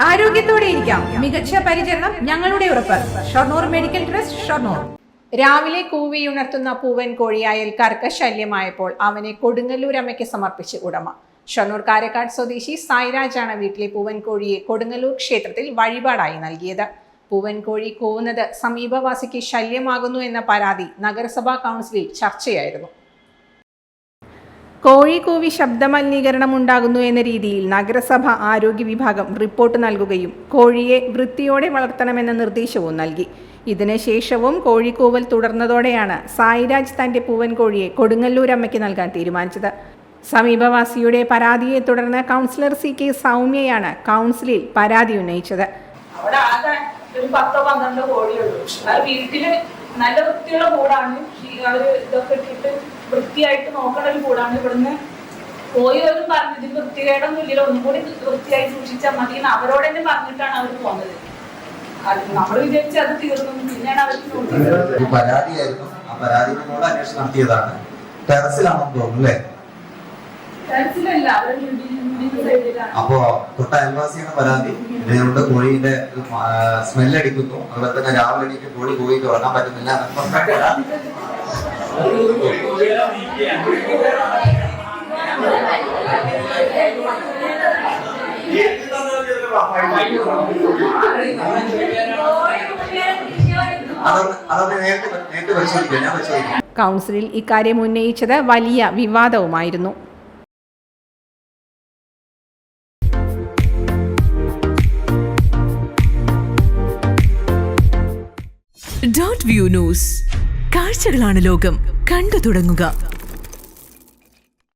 ആരോഗ്യത്തോടെ ഇരിക്കാം. മികച്ച പരിചരണം ഞങ്ങളുടെ ഉറപ്പ്. Shoranur medical trust, Shoranur. രാവിലെ കൂവിയുണർത്തുന്ന പൂവൻ കോഴി അയൽക്കാർക്ക് ശല്യമായപ്പോൾ അവനെ കൊടുങ്ങല്ലൂർ അമ്മയ്ക്ക് സമർപ്പിച്ച് ഉടമ. ഷൊർണൂർ കാരക്കാട് സ്വദേശി സായിരാജാണ് വീട്ടിലെ പൂവൻ കോഴിയെ കൊടുങ്ങല്ലൂർ ക്ഷേത്രത്തിൽ വഴിപാടായി നൽകിയത്. പൂവൻ കോഴി കൂവുന്നത് സമീപവാസിക്ക് ശല്യമാകുന്നു എന്ന പരാതി നഗരസഭാ കൗൺസിലിൽ ചർച്ചയായിരുന്നു. കോഴി കൂവി ശബ്ദമലിനീകരണം ഉണ്ടാകുന്നു എന്ന രീതിയിൽ നഗരസഭ ആരോഗ്യ വിഭാഗം റിപ്പോർട്ട് നൽകുകയും കോഴിയെ വൃത്തിയോടെ വളർത്തണമെന്ന നിർദ്ദേശവും നൽകി. ഇതിനുശേഷവും കോഴിക്കൂവൽ തുടർന്നതോടെയാണ് സായിരാജ് തന്റെ പൂവൻ കോഴിയെ കൊടുങ്ങല്ലൂർ അമ്മയ്ക്ക് നൽകാൻ തീരുമാനിച്ചത്. സമീപവാസിയുടെ പരാതിയെ തുടർന്ന് കൗൺസിലർ CK സൗമ്യയാണ് കൗൺസിലിൽ പരാതി ഉന്നയിച്ചത്. അവിടെ ആകെ ഒരു 10-12 കോഴിയുള്ളൂ. വീട്ടില് നല്ല വൃത്തിയുള്ള കൂടാണ്. അവര് ഇതൊക്കെ ഇട്ടിട്ട് വൃത്തിയായിട്ട് നോക്കണ ഒരു കൂടാണ്. ഇവിടുന്ന് പോയവരും പറഞ്ഞു ഇതിന് വൃത്തികേടൊന്നും ഇല്ലല്ലോ, ഒന്നും കൂടി വൃത്തിയായി സൂക്ഷിച്ചാൽ മതി എന്ന് അവരോട് തന്നെ പറഞ്ഞിട്ടാണ് അവർ പോകുന്നത്. നമ്മൾ വിചാരിച്ച് അത് തീർന്നു. പിന്നെയാണ് അവർക്ക് പരാതിയായിരുന്നു. ആ പരാതിയോട് അന്വേഷണം നടത്തിയതാണ്. ടെറസിലാണെന്ന് തോന്നുന്നു അല്ലേ? ടെറസിലല്ല, അവരുടെ അപ്പോ തൊട്ട അയൽവാസിയുടെ പരാതി ഇതേകൊണ്ട് കോഴിയുടെ സ്മെല്ലടിക്കുന്നു, അതുപോലെ തന്നെ രാവിലെ എണീറ്റ് കോഴി പോയിട്ട് ഉറങ്ങാൻ പറ്റുന്നില്ല. കൗൺസിലിൽ ഇക്കാര്യം ഉന്നയിച്ചത് വലിയ വിവാദവുമായിരുന്നു. Dot view news. കാഴ്ചകളാണ് ലോകം. കണ്ടു തുടങ്ങുക.